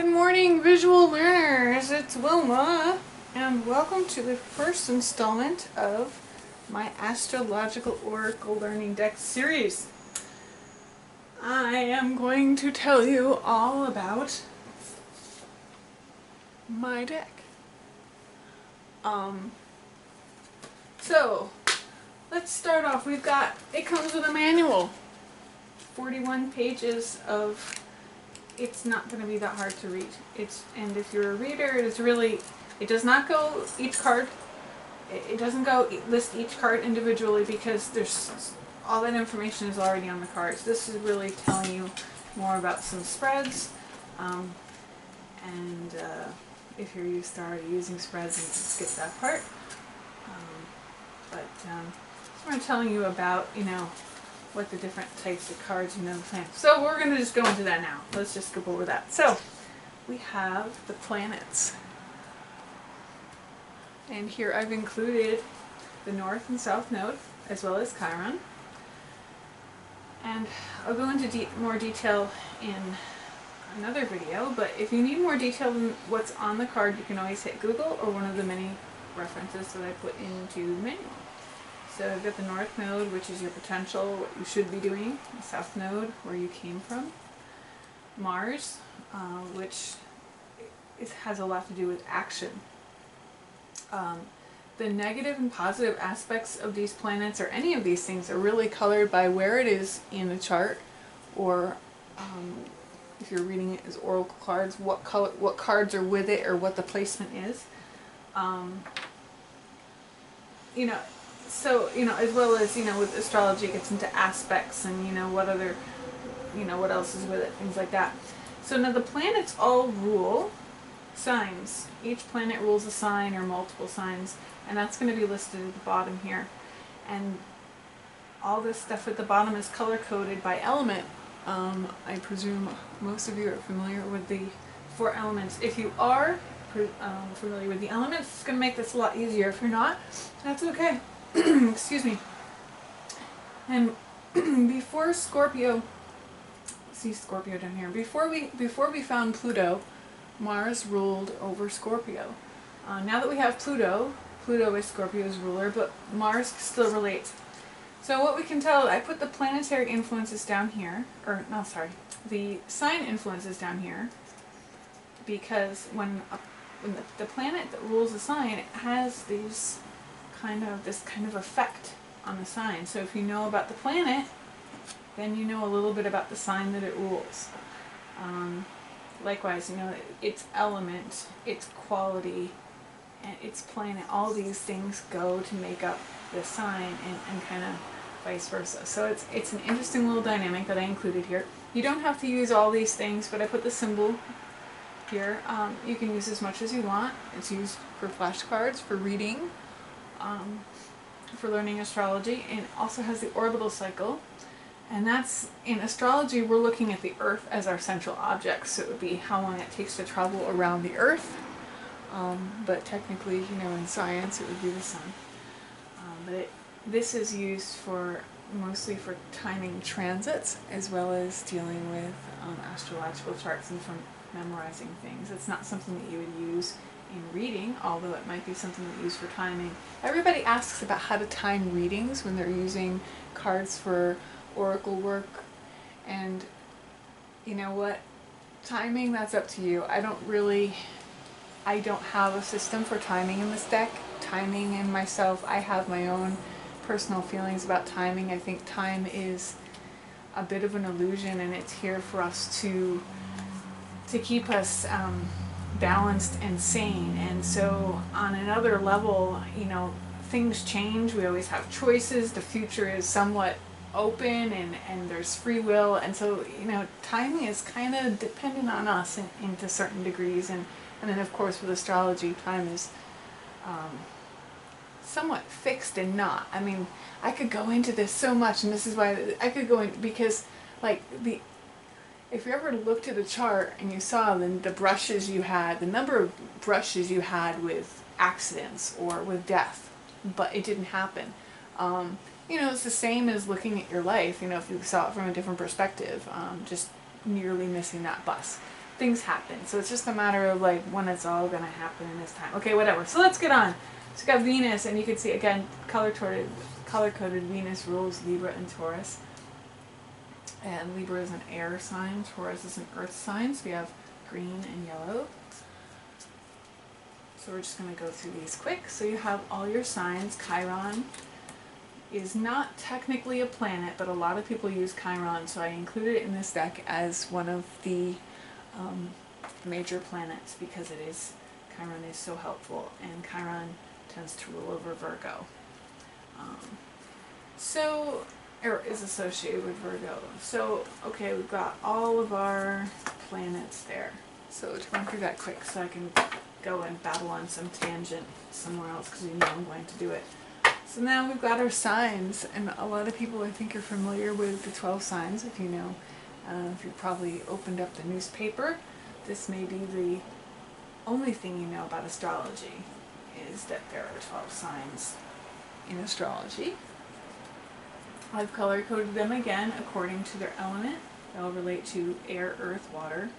Good morning, visual learners. It's Wilma, and welcome to the first installment of my Astrological Oracle Learning Deck series. I am going to tell you all about my deck. So let's start off. It comes with a manual, 41 pages of. It's not going to be that hard to read. And if you're a reader, it does not go each card. It doesn't go list each card individually because there's all that information is already on the cards. This is really telling you more about some spreads, and if you're already using spreads, you can skip that part. I'm telling you about what the different types of cards the plan. So we're going to just go into that now. Let's just skip over that. So we have the planets. And here I've included the North and South Node, as well as Chiron. And I'll go into more detail in another video, but if you need more detail than what's on the card, you can always hit Google or one of the many references that I put into the manual. So I've got the North Node, which is your potential, what you should be doing. The South Node, where you came from. Mars, which has a lot to do with action. The negative and positive aspects of these planets, or any of these things, are really colored by where it is in the chart, or if you're reading it as oracle cards, what cards are with it, or what the placement is. So, as well as, with astrology, it gets into aspects and, what other, what else is with it, things like that. So now the planets all rule signs. Each planet rules a sign or multiple signs, and that's going to be listed at the bottom here. And all this stuff at the bottom is color-coded by element. I presume most of you are familiar with the 4 elements. If you are familiar with the elements, it's going to make this a lot easier. If you're not, that's okay. Excuse me. And before Scorpio, see Scorpio down here. Before we found Pluto, Mars ruled over Scorpio. Now that we have Pluto is Scorpio's ruler, but Mars still relates. So what we can tell, I put the planetary influences down here, the sign influences down here, because when the planet that rules the sign, it has this kind of effect on the sign. So if you know about the planet, then you know a little bit about the sign that it rules. Likewise, its element, its quality, and its planet, all these things go to make up the sign, and kind of vice versa. So it's an interesting little dynamic that I included here. You don't have to use all these things, but I put the symbol here. You can use as much as you want. It's used for flashcards, for reading, for learning astrology, and it also has the orbital cycle. And that's, in astrology, we're looking at the Earth as our central object, so it would be how long it takes to travel around the Earth. But technically, in science, it would be the Sun. This is used mostly for timing transits, as well as dealing with astrological charts and for memorizing things. It's not something that you would use in reading, although it might be something that you use for timing. Everybody asks about how to time readings when they're using cards for oracle work, and you know what? Timing, that's up to you. I don't have a system for timing in this deck. Timing in myself, I have my own personal feelings about timing. I think time is a bit of an illusion, and it's here for us to keep us balanced and sane. And so on another level, things change. We always have choices. The future is somewhat open, and there's free will, and so timing is kind of dependent on us into certain degrees, and then of course with astrology, time is somewhat fixed and not. I mean, I could go into this so much, and this is why I could go in, because if you ever looked at a chart and you saw the brushes you had, the number of brushes you had with accidents or with death, but it didn't happen. It's the same as looking at your life, if you saw it from a different perspective, just nearly missing that bus. things happen. So it's just a matter of like when it's all going to happen in this time. Okay, whatever. So let's get on. So we got Venus, and you can see again color-coded Venus rules Libra and Taurus. And Libra is an air sign, Taurus is an earth sign. So we have green and yellow. So we're just going to go through these quick. So you have all your signs. Chiron is not technically a planet, but a lot of people use Chiron, so I included it in this deck as one of the major planets because Chiron is so helpful, and Chiron tends to rule over Virgo. Or is associated with Virgo. So, okay, we've got all of our planets there. So to run through that quick so I can go and battle on some tangent somewhere else because you know I'm going to do it. So now we've got our signs, and a lot of people I think are familiar with the 12 signs. If you know, if you've probably opened up the newspaper, this may be the only thing you know about astrology, is that there are 12 signs in astrology. I've color-coded them again according to their element. They'll relate to air, earth, water,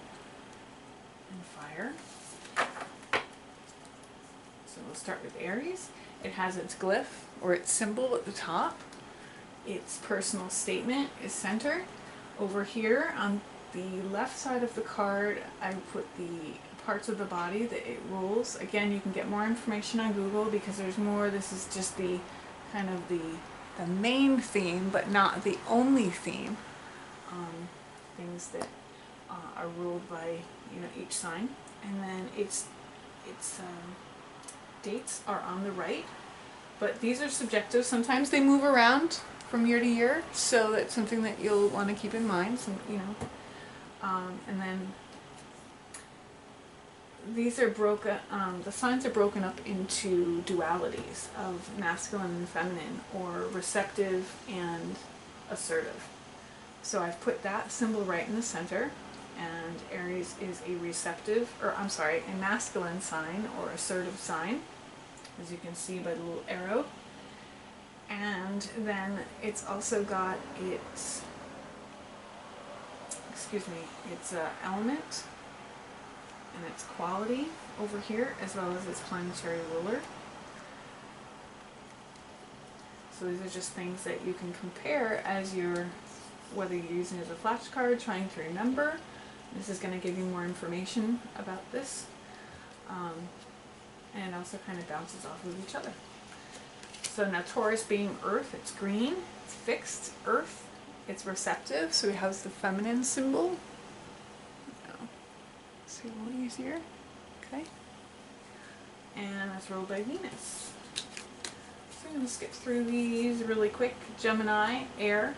and fire. So we'll start with Aries. It has its glyph, or its symbol at the top. Its personal statement is center. Over here on the left side of the card, I put the parts of the body that it rules. Again, you can get more information on Google because there's more. This is just the kind of the main theme, but not the only theme. Things that are ruled by each sign, and then its dates are on the right, but these are subjective. Sometimes they move around from year to year, so that's something that you'll want to keep in mind. And then these are broken. The signs are broken up into dualities of masculine and feminine, or receptive and assertive. So I've put that symbol right in the center, and Aries is a a masculine sign or assertive sign, as you can see by the little arrow. And then it's also got its element and its quality over here, as well as its planetary ruler. So these are just things that you can compare as whether you're using it as a flashcard, trying to remember. This is going to give you more information about this. And it also kind of bounces off of each other. So now Taurus being earth, it's green, it's fixed, earth, it's receptive, so it has the feminine symbol. See a little easier, okay? And that's ruled by Venus. So I'm going to skip through these really quick. Gemini, air,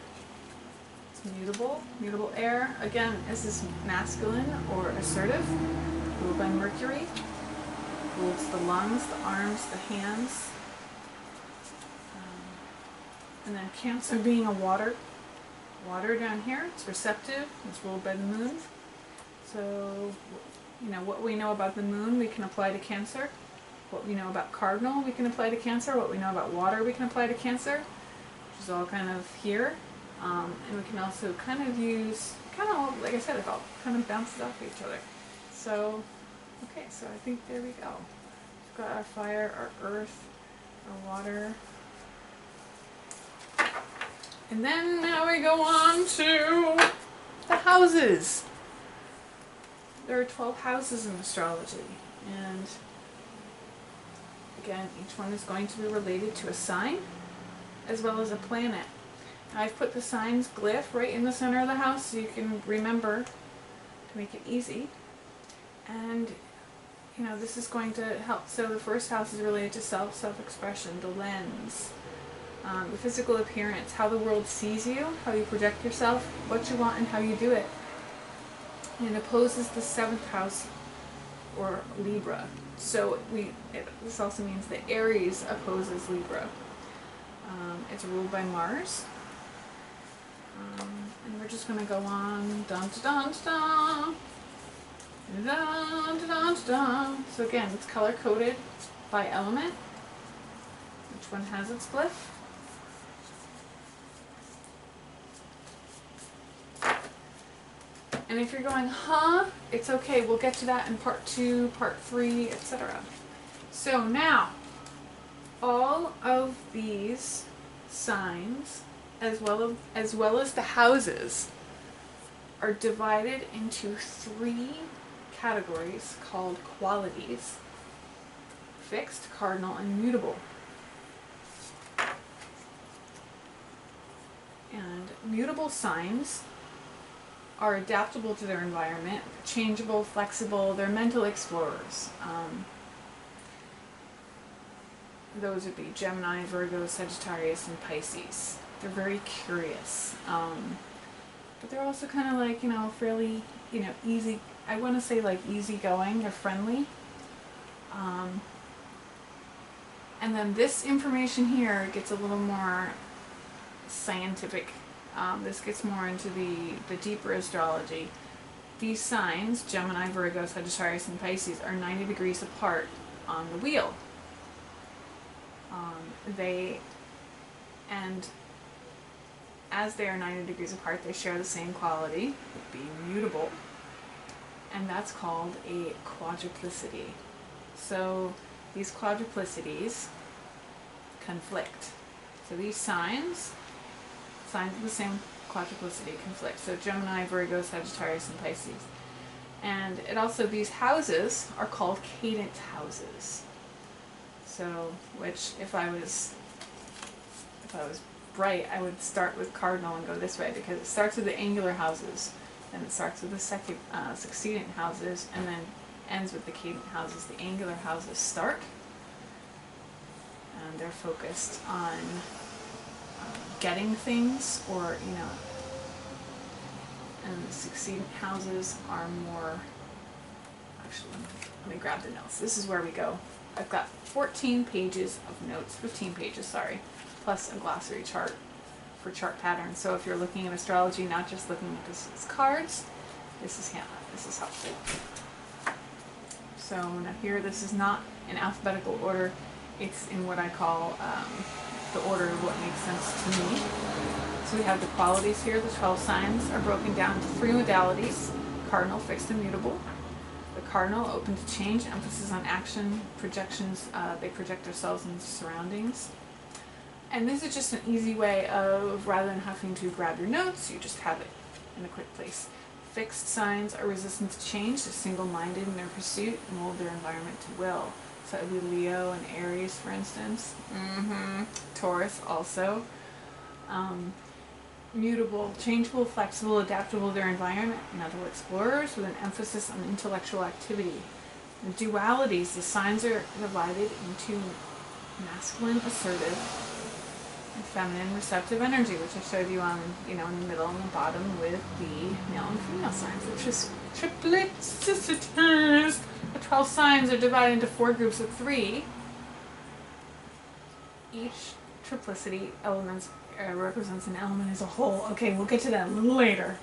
it's mutable air. Again, this is masculine or assertive, ruled by Mercury. Rules the lungs, the arms, the hands. And then Cancer being a water down here, it's receptive, it's ruled by the moon. So, what we know about the moon we can apply to Cancer. What we know about cardinal we can apply to Cancer. What we know about water we can apply to Cancer, which is all kind of here. And we can also kind of use, like I said, it all kind of bounces off each other. So, okay, so I think there we go. We've got our fire, our earth, our water. And then now we go on to the houses. There are 12 houses in astrology, and again, each one is going to be related to a sign as well as a planet. Now I've put the sign's glyph right in the center of the house so you can remember, to make it easy. And this is going to help. So the first house is related to self-expression, the lens, the physical appearance, how the world sees you, how you project yourself, what you want, and how you do it. And it opposes the 7th house, or Libra. So this also means that Aries opposes Libra. It's ruled by Mars. And we're just going to go on. Dun, dun, dun, dun, dun, dun, dun. So again, it's color-coded by element. Each one has its glyph. And if you're going, huh, it's okay. We'll get to that in part 2, part 3, etc. So now, all of these signs, as well as the houses, are divided into 3 categories called qualities: fixed, cardinal, and mutable. And mutable signs are adaptable to their environment, changeable, flexible. They're mental explorers. Those would be Gemini, Virgo, Sagittarius, and Pisces. They're very curious. But they're also kind of like, fairly, easy. I want to say like easygoing. They're friendly. And then this information here gets a little more scientific. This gets more into the deeper astrology. These signs, Gemini, Virgo, Sagittarius, and Pisces, are 90 degrees apart on the wheel. As they are 90 degrees apart, they share the same quality, being mutable, and that's called a quadruplicity. So these quadruplicities conflict. So these signs of the same quadruplicity conflict. So Gemini, Virgo, Sagittarius, and Pisces. And it also, these houses are called cadent houses. So, which if I was bright, I would start with cardinal and go this way, because it starts with the angular houses, then it starts with the succedent houses, and then ends with the cadent houses. The angular houses start, and they're focused on getting things, or and the succedent houses are more. Actually, let me grab the notes. This is where we go. I've got 14 pages of notes, 15 pages, sorry, plus a glossary chart for chart patterns. So if you're looking at astrology, not just looking at this as cards, this is helpful. So now here, this is not in alphabetical order. It's in what I call the order of what makes sense to me. So we have the qualities here. The 12 signs are broken down into 3 modalities: cardinal, fixed, and mutable. The cardinal, open to change, emphasis on action, projections. They project themselves into surroundings. And this is just an easy way of, rather than having to grab your notes, you just have it in a quick place. Fixed signs are resistant to change, they're single-minded in their pursuit, mold their environment to will. So it would be Leo and Aries, for instance. Taurus also. Mutable, changeable, flexible, adaptable to their environment, mental explorers with an emphasis on intellectual activity. The dualities, the signs are divided into masculine, assertive, and feminine, receptive energy, which I showed you on, in the middle and the bottom with the male and female signs, which is triplets, sisters. The 12 signs are divided into 4 groups of 3. Each triplicity elements represents an element as a whole. Okay, we'll get to that later.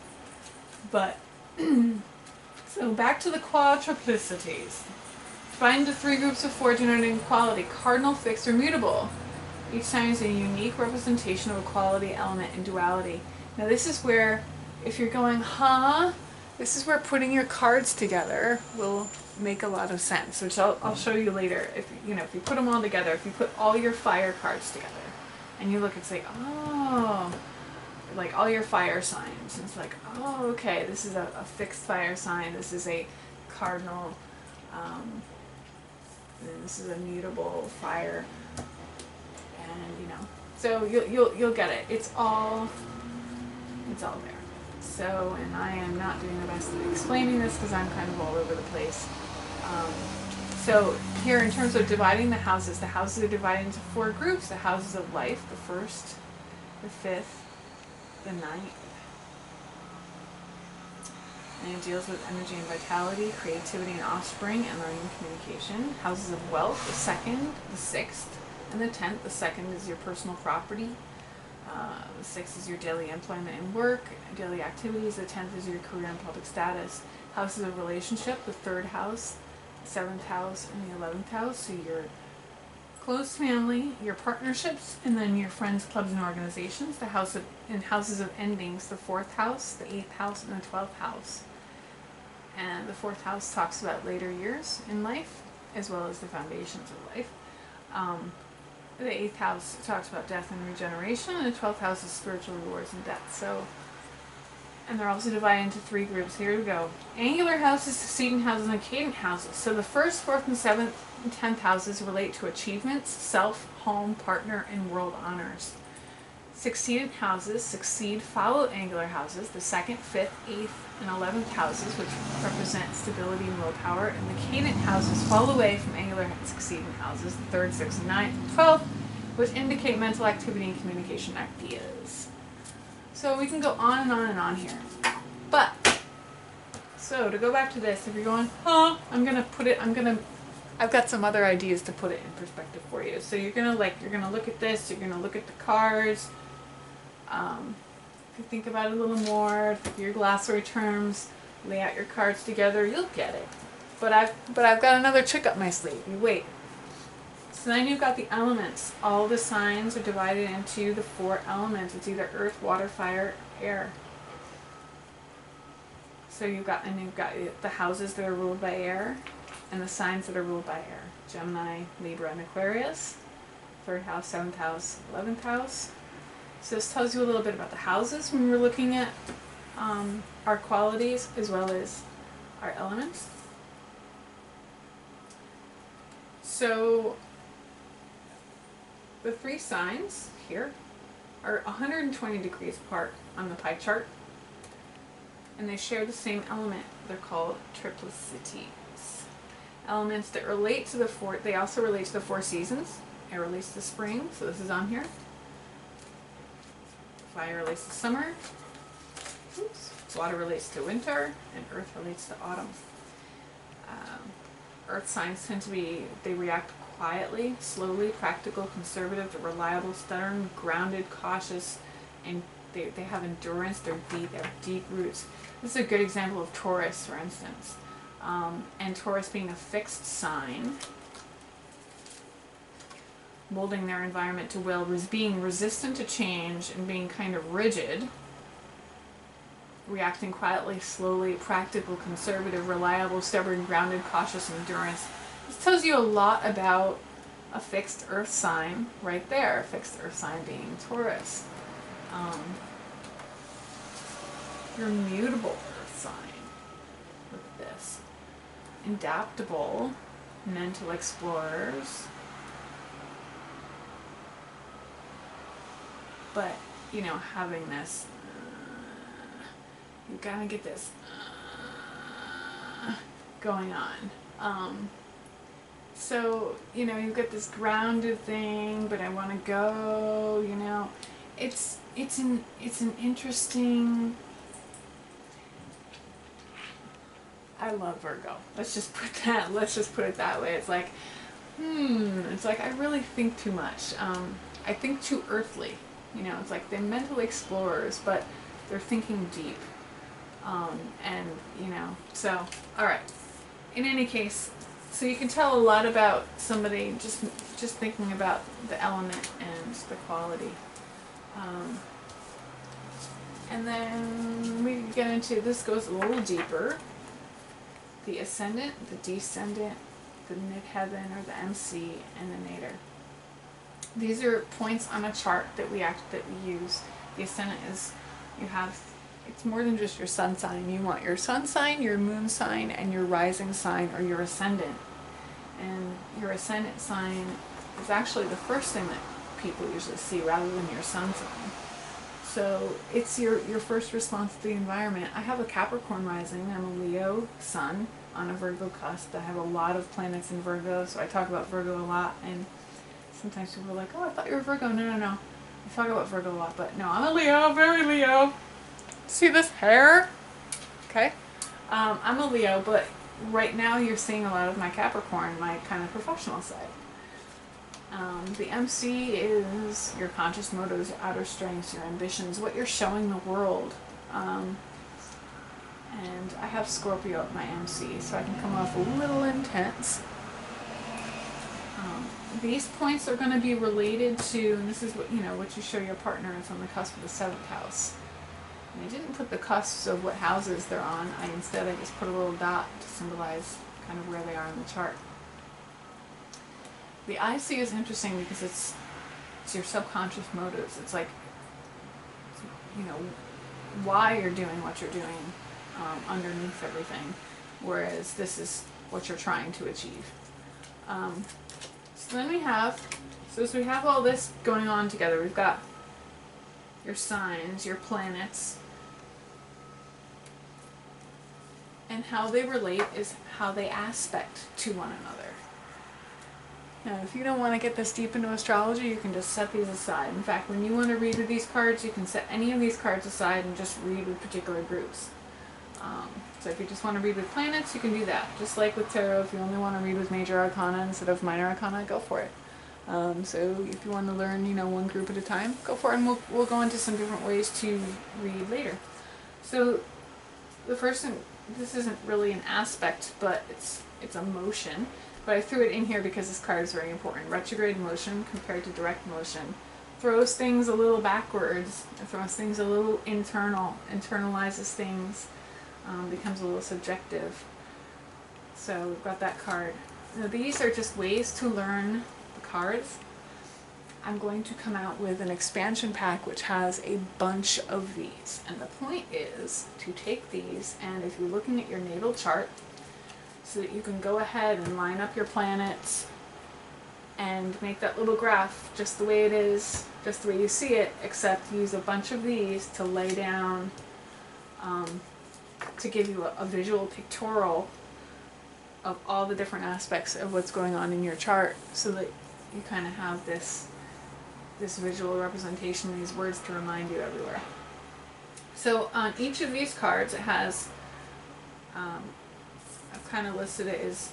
But, so back to the quadruplicities. Divided into 3 groups of 4 denoting quality: cardinal, fixed, or mutable. Each sign is a unique representation of a quality, element, and duality. Now this is where, if you're going, this is where putting your cards together will make a lot of sense, which I'll show you later. If you put them all together, if you put all your fire cards together, and you look and say, like all your fire signs, and it's like, okay, this is a fixed fire sign, this is a cardinal, and this is a mutable fire, and so you'll get it. It's all there. So, and I am not doing the best at explaining this because I'm kind of all over the place. So here, in terms of dividing the houses are divided into 4 groups: the houses of life, the 1st, the 5th, the 9th. And it deals with energy and vitality, creativity and offspring, and learning and communication. Houses of wealth, the 2nd, the 6th, and the 10th. The 2nd is your personal property. The 6th is your daily employment and work, daily activities. The 10th is your career and public status. Houses of relationship, the 3rd house, the 7th house, and the 11th house. So your close family, your partnerships, and then your friends, clubs, and organizations. Houses of endings, the 4th house, the 8th house, and the 12th house. And the 4th house talks about later years in life, as well as the foundations of life. The 8th house talks about death and regeneration, and the 12th house is spiritual rewards and death. So, and they're also divided into 3 groups. Here we go. Angular houses, succeeding houses, and cadent houses. So the 1st, 4th, and 7th and 10th houses relate to achievements, self, home, partner, and world honors. Succeeding houses succeed, follow angular houses, the 2nd, 5th, 8th, and 11th houses, which represent stability and willpower, and the cadent houses fall away from angular succeeding houses, the 3rd, 6th, and 9th, and 12th, which indicate mental activity and communication ideas. So we can go on and on and on here. But, so to go back to this, if you're going, I've got some other ideas to put it in perspective for you. So you're gonna look at this, you're gonna look at the cards. If you think about it a little more, think of your glossary terms, lay out your cards together, you'll get it. But I've got another trick up my sleeve. You wait. So then you've got the elements. All the signs are divided into the 4 elements. It's either earth, water, fire, air. So you've got the houses that are ruled by air, and the signs that are ruled by air. Gemini, Libra, and Aquarius. 3rd house, 7th house, 11th house. So this tells you a little bit about the houses when we're looking at our qualities as well as our elements. So the 3 signs here are 120 degrees apart on the pie chart, and they share the same element. They're called triplicities. Elements that relate to they also relate to the 4 seasons. Air relates to spring, so this is on here. Fire relates to summer. Oops. Water relates to winter, and earth relates to autumn. Earth signs they react quietly, slowly, practical, conservative, they're reliable, stubborn, grounded, cautious, and they have endurance, they have deep roots. This is a good example of Taurus, for instance. And Taurus being a fixed sign, molding their environment to will, being resistant to change and being kind of rigid, reacting quietly, slowly, practical, conservative, reliable, stubborn, grounded, cautious, endurance. This tells you a lot about a fixed earth sign right there, a fixed earth sign being Taurus. Your mutable earth sign with this. Adaptable, mental explorers. But, having this, you gotta get this going on. So, you've got this grounded thing, but I want to go, it's an interesting, I love Virgo. Let's just put it that way. It's like, I really think too much. I think too earthly. It's like they're mental explorers, but they're thinking deep. So, alright. In any case, so you can tell a lot about somebody just thinking about the element and the quality. And then we get into, this goes a little deeper. The ascendant, the descendant, the midheaven or the MC, and the nadir. These are points on a chart that we use. The ascendant is, it's more than just your sun sign. You want your sun sign, your moon sign, and your rising sign, or your ascendant. And your ascendant sign is actually the first thing that people usually see rather than your sun sign. So it's your first response to the environment. I have a Capricorn rising. I'm a Leo sun on a Virgo cusp. I have a lot of planets in Virgo, so I talk about Virgo a lot. And sometimes people are like, oh, I thought you were Virgo. No. I talk about Virgo a lot, but no, I'm a Leo, very Leo. See this hair? Okay. I'm a Leo, but right now you're seeing a lot of my Capricorn, my kind of professional side. The MC is your conscious motives, your outer strengths, your ambitions, what you're showing the world. And I have Scorpio at my MC, so I can come off a little intense. These points are going to be related to, and this is what you show your partner is on the cusp of the 7th house. And I didn't put the cusps of what houses they're on. Instead I just put a little dot to symbolize kind of where they are in the chart. The IC is interesting because it's your subconscious motives. It's like, you know, why you're doing what you're doing underneath everything, whereas this is what you're trying to achieve. So then we have, as we have all this going on together, we've got your signs, your planets, and how they relate is how they aspect to one another. Now, if you don't want to get this deep into astrology, you can just set these aside. In fact, when you want to read with these cards, you can set any of these cards aside and just read with particular groups. So if you just want to read with planets, you can do that. Just like with tarot, if you only want to read with major arcana instead of minor arcana, go for it. So if you want to learn, you know, one group at a time, go for it, and we'll go into some different ways to read later. So the first thing, this isn't really an aspect, but it's a motion. But I threw it in here because this card is very important. Retrograde motion compared to direct motion throws things a little backwards. It throws things a little internal, internalizes things, becomes a little subjective. So we've got that card. Now these are just ways to learn the cards. I'm going to come out with an expansion pack which has a bunch of these. And the point is to take these, and if you're looking at your natal chart, so that you can go ahead and line up your planets and make that little graph just the way it is, just the way you see it, except use a bunch of these to lay down, to give you a visual pictorial of all the different aspects of what's going on in your chart, so that you kind of have this visual representation, these words to remind you everywhere. So on each of these cards it has, I've kind of listed it as,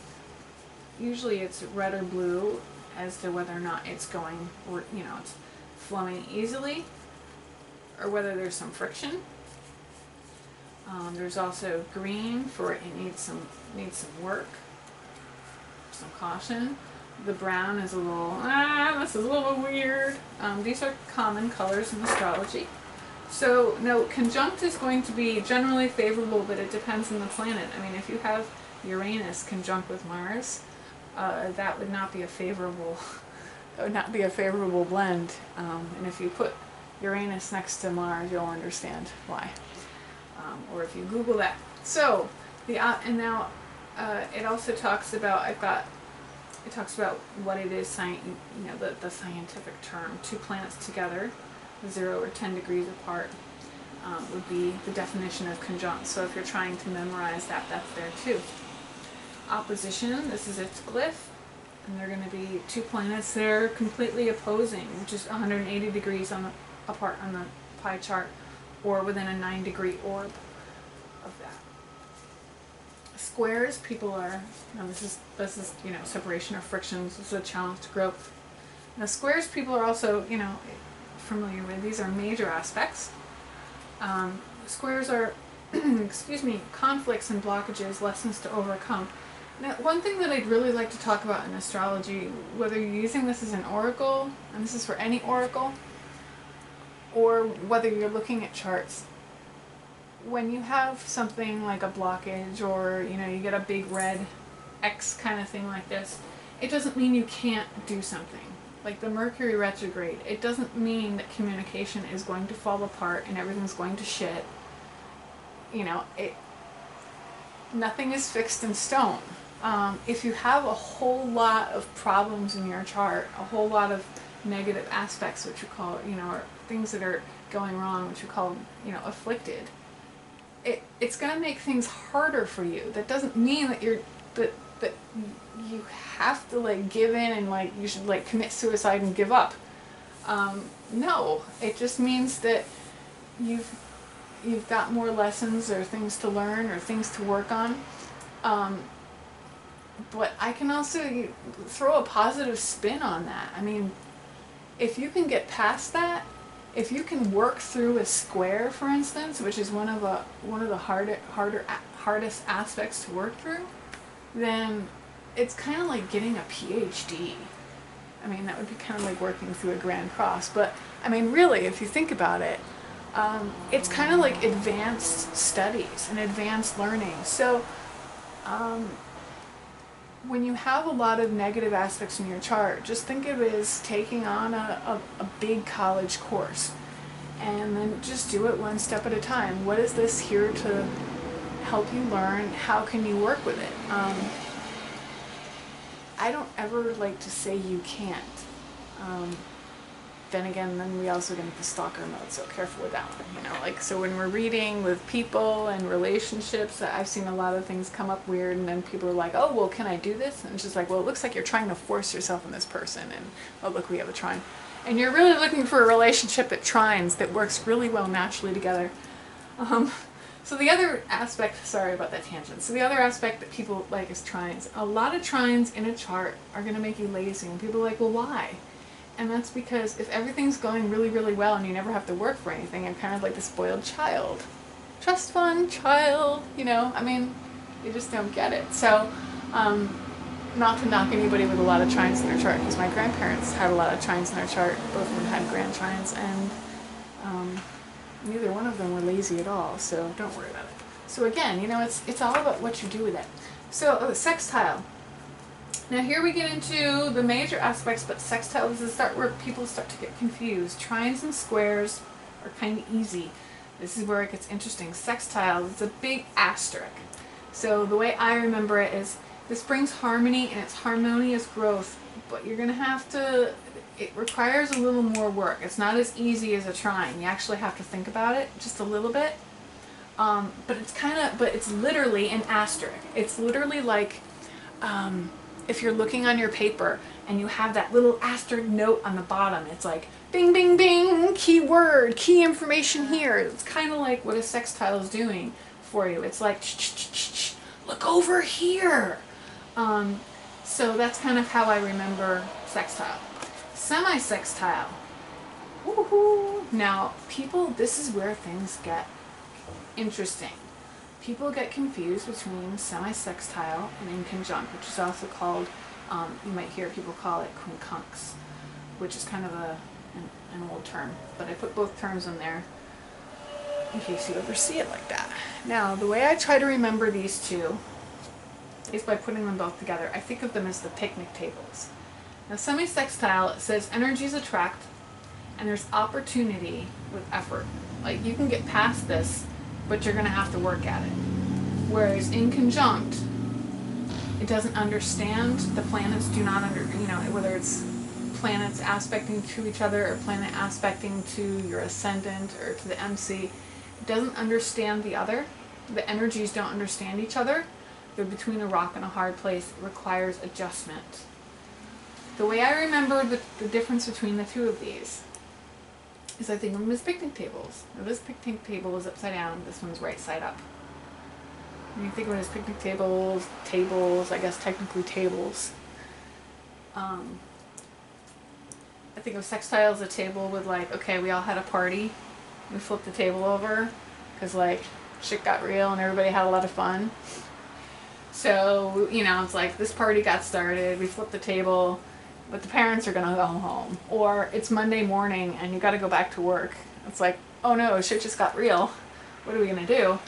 usually it's red or blue as to whether or not it's going, or you know, it's flowing easily, or whether there's some friction. There's also green for it needs some work, some caution. The brown is a little, this is a little weird. These are common colors in astrology. So no, conjunct is going to be generally favorable, but it depends on the planet. I mean, if you have Uranus conjunct with Mars, that would not be a favorable, blend. And if you put Uranus next to Mars, you'll understand why. Or if you Google that. So and now it also talks about, it talks about what it is, you know, the scientific term. Two planets together, 0 or 10 degrees apart, would be the definition of conjunct. So if you're trying to memorize that, that's there too. Opposition, this is its glyph, and they're going to be two planets that are completely opposing, which is 180 degrees apart on the pie chart, or within a 9-degree orb of that. Squares, people are, you know, this is you know, separation or frictions. This is a challenge to growth. Now squares, people are also, you know, familiar with. These are major aspects. Squares are, excuse me, conflicts and blockages, lessons to overcome. Now, one thing that I'd really like to talk about in astrology, whether you're using this as an oracle, and this is for any oracle, or whether you're looking at charts, when you have something like a blockage, or you know, you get a big red X kind of thing like this, it doesn't mean you can't do something. Like the Mercury retrograde, it doesn't mean that communication is going to fall apart and everything's going to shit. You know, nothing is fixed in stone. If you have a whole lot of problems in your chart, a whole lot of negative aspects, which you call, you know, or things that are going wrong, which you call, you know, afflicted, it's going to make things harder for you. That doesn't mean that that you have to like give in and like you should like commit suicide and give up. No, it just means that you've got more lessons or things to learn or things to work on. But I can also throw a positive spin on that. I mean, if you can get past that, if you can work through a square, for instance, which is one of the hardest aspects to work through, then it's kind of like getting a PhD. I mean, that would be kind of like working through a Grand Cross. But I mean, really, if you think about it, it's kind of like advanced studies and advanced learning. So when you have a lot of negative aspects in your chart, just think of it as taking on a big college course, and then just do it one step at a time. What is this here to help you learn? How can you work with it? I don't ever like to say you can't. Then again, then we also get into the stalker mode, so careful with that one, you know, like, so when we're reading with people and relationships, I've seen a lot of things come up weird, and then people are like, oh, well, can I do this? And it's just like, well, it looks like you're trying to force yourself on this person, and oh, look, we have a trine. And you're really looking for a relationship that trines, that works really well naturally together. So the other aspect, sorry about that tangent, so the other aspect that people like is trines. A lot of trines in a chart are going to make you lazy, and people are like, well, why? And that's because if everything's going really, really well and you never have to work for anything, you're kind of like the spoiled child. Trust fund child, you know, I mean, you just don't get it. So, not to knock anybody with a lot of trines in their chart, because my grandparents had a lot of trines in their chart. Both of them had grand trines, and neither one of them were lazy at all, so don't worry about it. So again, you know, it's all about what you do with it. So, sextile. Now here we get into the major aspects, but sextile is where people start to get confused. Trines and squares are kind of easy. This is where it gets interesting. Sextile is a big asterisk. So the way I remember it is, this brings harmony and it's harmonious growth, but you're going to have to, it requires a little more work. It's not as easy as a trine. You actually have to think about it just a little bit. But it's literally an asterisk. It's literally like, if you're looking on your paper and you have that little asterisk note on the bottom, it's like, bing, bing, bing, key word, key information here. It's kind of like what a sextile is doing for you. It's like, shh, look over here. So that's kind of how I remember sextile. Semi-sextile. Woohoo! Now, people, this is where things get interesting. People get confused between semi-sextile and inconjunct, which is also called, you might hear people call it quincunx, which is kind of an old term, but I put both terms in there in case you ever see it like that. Now, the way I try to remember these two is by putting them both together. I think of them as the picnic tables. Now, semi-sextile, it says energies attract, and there's opportunity with effort. Like, you can get past this, but you're going to have to work at it. Whereas in conjunct, it doesn't understand. The planets do not whether it's planets aspecting to each other or planet aspecting to your ascendant or to the MC, it doesn't understand the other. The energies don't understand each other. They're between a rock and a hard place. It requires adjustment. The way I remember the difference between the two of these is I think of them as picnic tables. Now, this picnic table is upside down, this one's right side up. When you think of it as picnic tables, I guess technically tables. I think of sextile as a table with like, okay, we all had a party, we flipped the table over, because like, shit got real and everybody had a lot of fun. So, you know, it's like, this party got started, we flipped the table, but the parents are gonna go home. Or it's Monday morning and you gotta go back to work. It's like, oh no, shit just got real. What are we gonna do?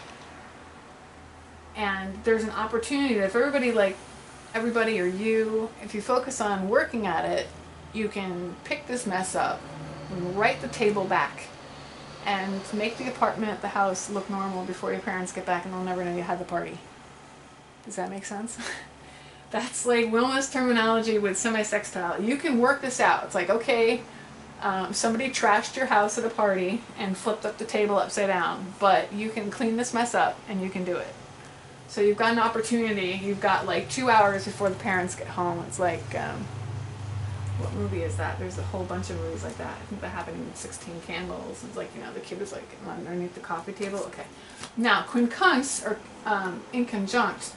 And there's an opportunity that if everybody or you, if you focus on working at it, you can pick this mess up and write the table back and make the apartment, the house look normal before your parents get back and they'll never know you had the party. Does that make sense? That's like Wilma's terminology with semi-sextile. You can work this out. It's like, okay, somebody trashed your house at a party and flipped up the table upside down, but you can clean this mess up and you can do it. So you've got an opportunity. You've got like 2 hours before the parents get home. It's like, what movie is that? There's a whole bunch of movies like that. I think that happened in 16 Candles. It's like, you know, the kid was like underneath the coffee table. Okay. Now, quincunx, or inconjunct,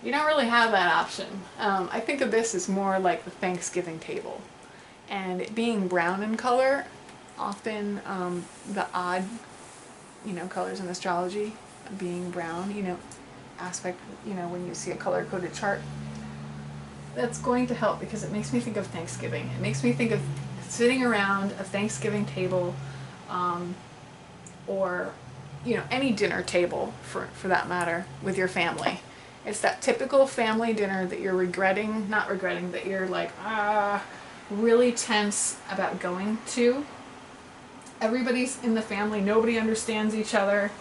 you don't really have that option. I think of this as more like the Thanksgiving table. And it being brown in color, often the odd, colors in astrology being brown, aspect, when you see a color-coded chart, that's going to help because it makes me think of Thanksgiving. It makes me think of sitting around a Thanksgiving table, or, you know, any dinner table for that matter with your family. It's that typical family dinner that you're not regretting, that you're like, really tense about going to. Everybody's in the family, nobody understands each other.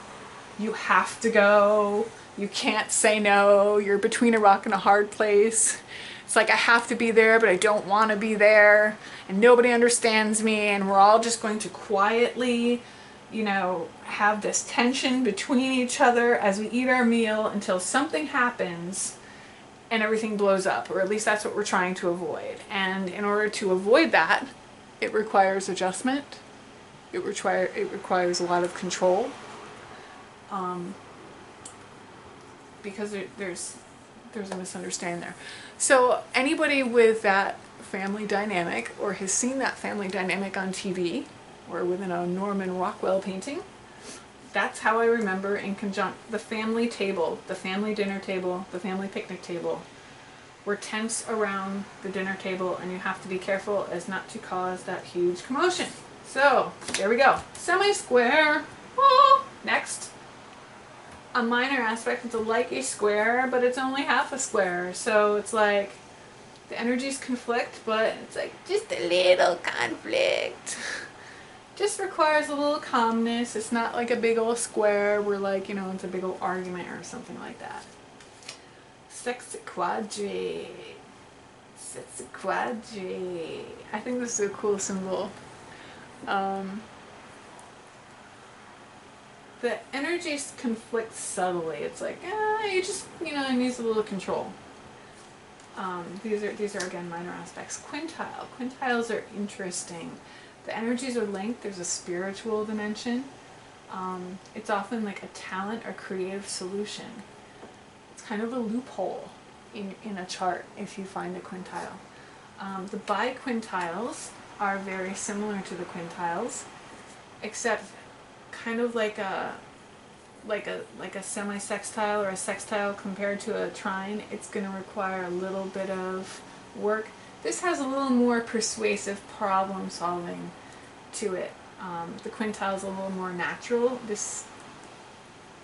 You have to go. You can't say no. You're between a rock and a hard place. It's like, I have to be there, but I don't want to be there. And nobody understands me. And we're all just going to quietly, you know, have this tension between each other as we eat our meal until something happens and everything blows up. Or at least that's what we're trying to avoid. And in order to avoid that, it requires adjustment. It requires a lot of control. Because there's a misunderstanding there. So anybody with that family dynamic, or has seen that family dynamic on TV, or within a Norman Rockwell painting, that's how I remember in conjunct the family table, the family dinner table, the family picnic table. We're tense around the dinner table, and you have to be careful as not to cause that huge commotion. So there we go. Semi-square. Oh, next. A minor aspect is like a square, but it's only half a square. So it's like the energies conflict, but it's like just a little conflict. Just requires a little calmness. It's not like a big old square where, like, you know, it's a big old argument or something like that. Sexaquadri. Sexaquadri. I think this is a cool symbol. The energies conflict subtly. It's like, you just, you know, it needs a little control. These are again minor aspects. Quintile. Quintiles are interesting. The energies are linked. There's a spiritual dimension. It's often like a talent or creative solution. It's kind of a loophole in a chart if you find a quintile. The biquintiles are very similar to the quintiles, except kind of like a semi-sextile or a sextile compared to a trine. It's going to require a little bit of work. This has a little more persuasive problem solving to it. The quintile is a little more natural. This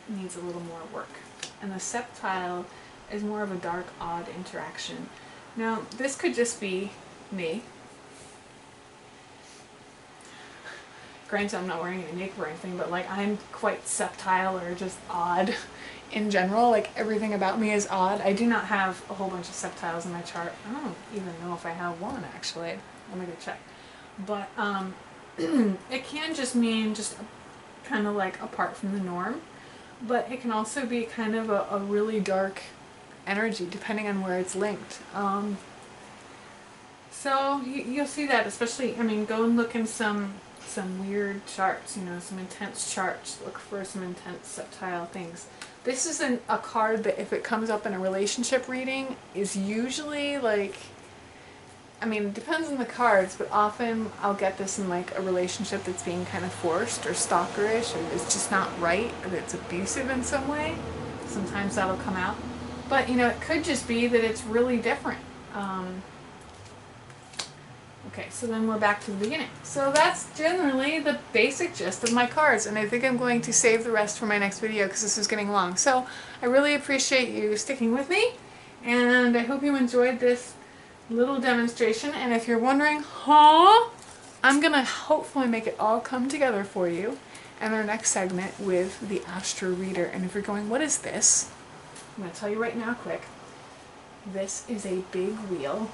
needs a little more work. And the septile is more of a dark, odd interaction. Now, this could just be me. Granted, I'm not wearing any makeup or anything, but like, I'm quite septile or just odd in general. Like, everything about me is odd. I do not have a whole bunch of septiles in my chart. I don't even know if I have one, actually. Let me go check. But it can just mean just kind of like apart from the norm, but it can also be kind of a really dark energy depending on where it's linked. So you'll see that, especially, I mean, go and look in some weird charts, you know, some intense charts. Look for some intense septile things. This is a card that, if it comes up in a relationship reading, is usually like, I mean, it depends on the cards, but often I'll get this in like a relationship that's being kind of forced or stalkerish, or it's just not right, or it's abusive in some way. Sometimes that'll come out. But, you know, it could just be that it's really different. Okay, so then we're back to the beginning. So that's generally the basic gist of my cards, and I think I'm going to save the rest for my next video because this is getting long. So I really appreciate you sticking with me, and I hope you enjoyed this little demonstration. And if you're wondering, I'm going to hopefully make it all come together for you in our next segment with the Astro Reader. And if you're going, what is this? I'm going to tell you right now quick. This is a big wheel.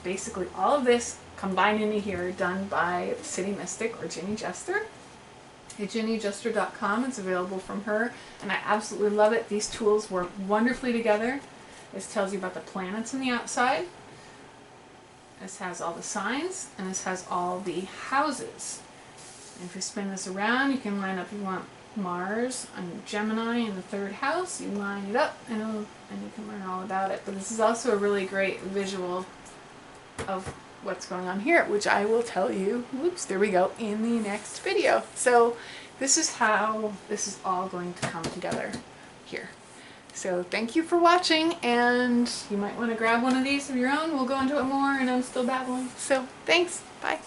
Basically all of this combined into here, done by City Mystic or Ginnie Jester. At GinnieJester.com, it's available from her, and I absolutely love it. These tools work wonderfully together. This tells you about the planets on the outside. This has all the signs, and this has all the houses. And if you spin this around, you can line up, you want Mars and Gemini in the 3rd house, you line it up, and you can learn all about it. But this is also a really great visual of what's going on here, which I will tell you, whoops, there we go, in the next video. So this is how this is all going to come together here. So thank you for watching, and you might want to grab one of these of your own. We'll go into it more, and I'm still babbling. So thanks, bye.